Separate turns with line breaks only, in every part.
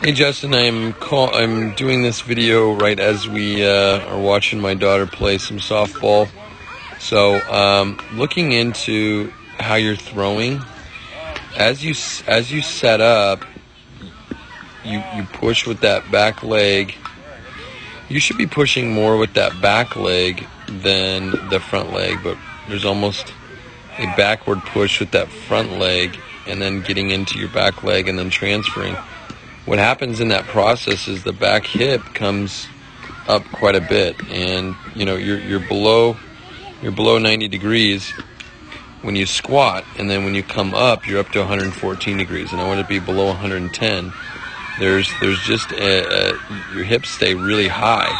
Hey Justin, I'm doing this video right as we are watching my daughter play some softball. So looking into how you're throwing, as you set up, you push with that back leg. You should be pushing more with that back leg than the front leg, but there's almost a backward push with that front leg, and then getting into your back leg and then transferring. What happens in that process is the back hip comes up quite a bit, and you're below 90 degrees when you squat, and then when you come up, you're up to 114 degrees, and I want it to be below 110. There's just your hips stay really high.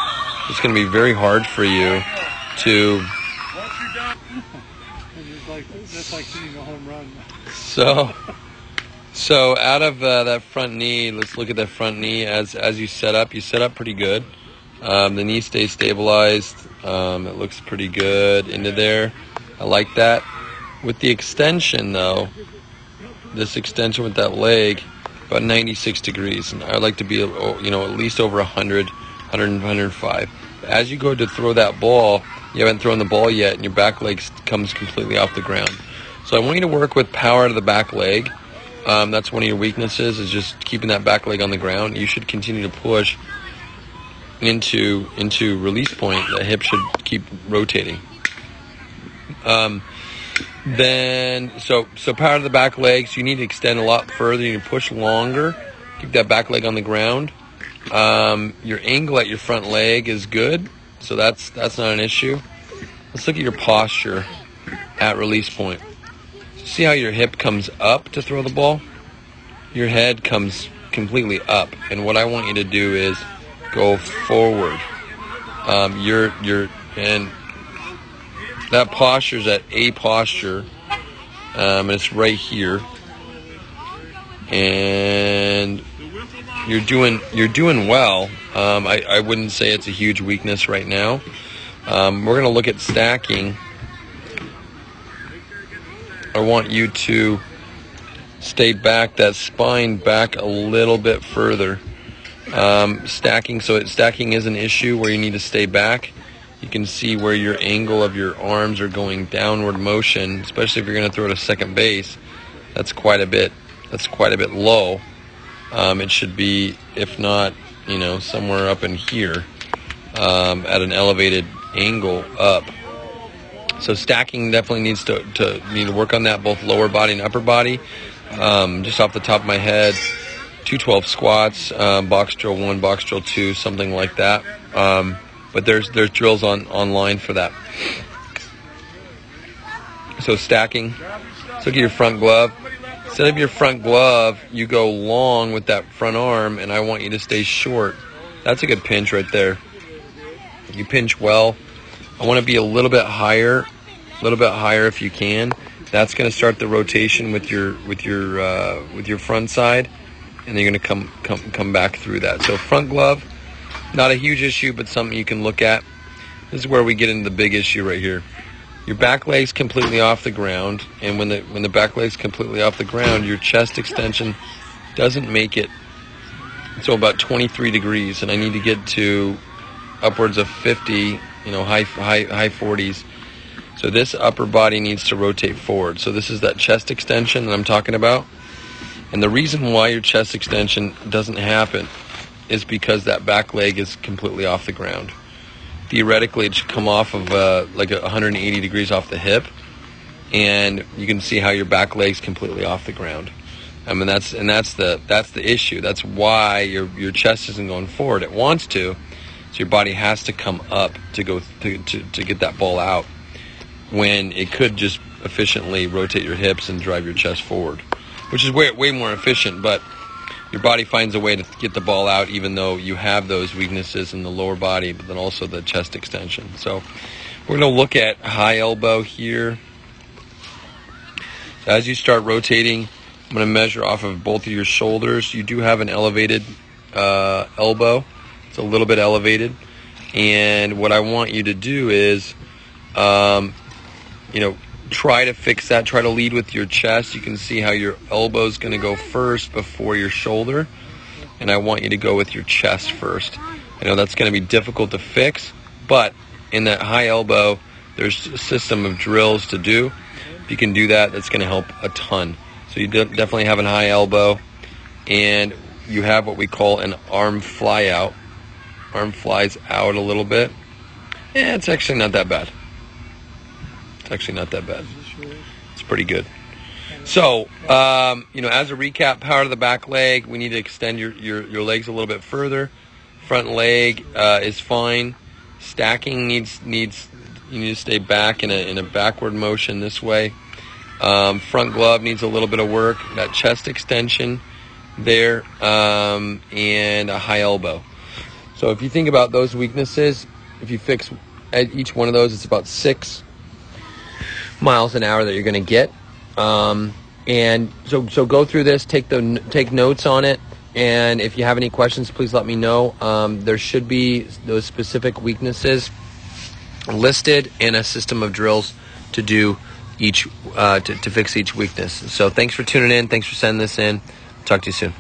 It's going to be very hard for you to.
That's like hitting a home run.
So out of that front knee, let's look at that front knee as you set up. You set up pretty good. The knee stays stabilized. It looks pretty good into there. I like that. With the extension though, this extension with that leg, about 96 degrees, and I like to be at least over 100, 105. As you go to throw that ball, you haven't thrown the ball yet, and your back leg comes completely off the ground. So I want you to work with power to the back leg. That's one of your weaknesses, is just keeping that back leg on the ground. You should continue to push into release point. The hip should keep rotating. Then power to the back legs. You need to extend a lot further. You need to push longer. Keep that back leg on the ground. Your angle at your front leg is good, so that's not an issue. Let's look at your posture at release point. See how your hip comes up to throw the ball? Your head comes completely up, and what I want you to do is go forward. And that posture is at A posture, and it's right here, and you're doing well. I wouldn't say it's a huge weakness right now. We're going to look at stacking. I want you to stay back, that spine back a little bit further. Stacking is an issue where you need to stay back. You can see where your angle of your arms are going downward motion, especially if you're going to throw to second base. That's quite a bit low. It should be, if not, somewhere up in here, at an elevated angle up. So stacking definitely needs to work on that, both lower body and upper body. Just off the top of my head, 212 squats, box drill 1, box drill 2, something like that. But there's drills online for that. So stacking. So look at your front glove. Instead of your front glove, you go long with that front arm, and I want you to stay short. That's a good pinch right there. You pinch well. I want to be a little bit higher if you can. That's going to start the rotation with your front side, and then you're going to come back through that. So front glove, not a huge issue, but something you can look at. This is where we get into the big issue right here. Your back leg's completely off the ground, and when the back leg's completely off the ground, your chest extension doesn't make it. So about 23 degrees, and I need to get to upwards of 50. High 40s. So this upper body needs to rotate forward. So this is that chest extension that I'm talking about. And the reason why your chest extension doesn't happen is because that back leg is completely off the ground. Theoretically, it should come off of like 180 degrees off the hip, and you can see how your back leg's completely off the ground. I mean, that's the issue. That's why your chest isn't going forward. It wants to. So your body has to come up to get that ball out, when it could just efficiently rotate your hips and drive your chest forward, which is way more efficient, but your body finds a way to get the ball out, even though you have those weaknesses in the lower body, but then also the chest extension. So we're going to look at high elbow here. So as you start rotating, I'm going to measure off of both of your shoulders. You do have an elevated elbow. It's a little bit elevated, and what I want you to do is try to fix that. Try to lead with your chest. You can see how your elbow is going to go first before your shoulder. and I want you to go with your chest first. I know that's going to be difficult to fix, but in that high elbow, there's a system of drills to do. If you can do that, that's going to help a ton. So you definitely have a high elbow, and you have what we call an arm fly out. Arm flies out a little bit. It's actually not that bad. It's pretty good. So, as a recap, power to the back leg. We need to extend your legs a little bit further. Front leg is fine. Stacking you need to stay back in a backward motion this way. Front glove needs a little bit of work. That chest extension there, and a high elbow. So if you think about those weaknesses, if you fix at each one of those, it's about 6 miles an hour that you're going to get. And so go through this, take notes on it, and if you have any questions, please let me know. There should be those specific weaknesses listed and a system of drills to do each to fix each weakness. So thanks for tuning in. Thanks for sending this in. Talk to you soon.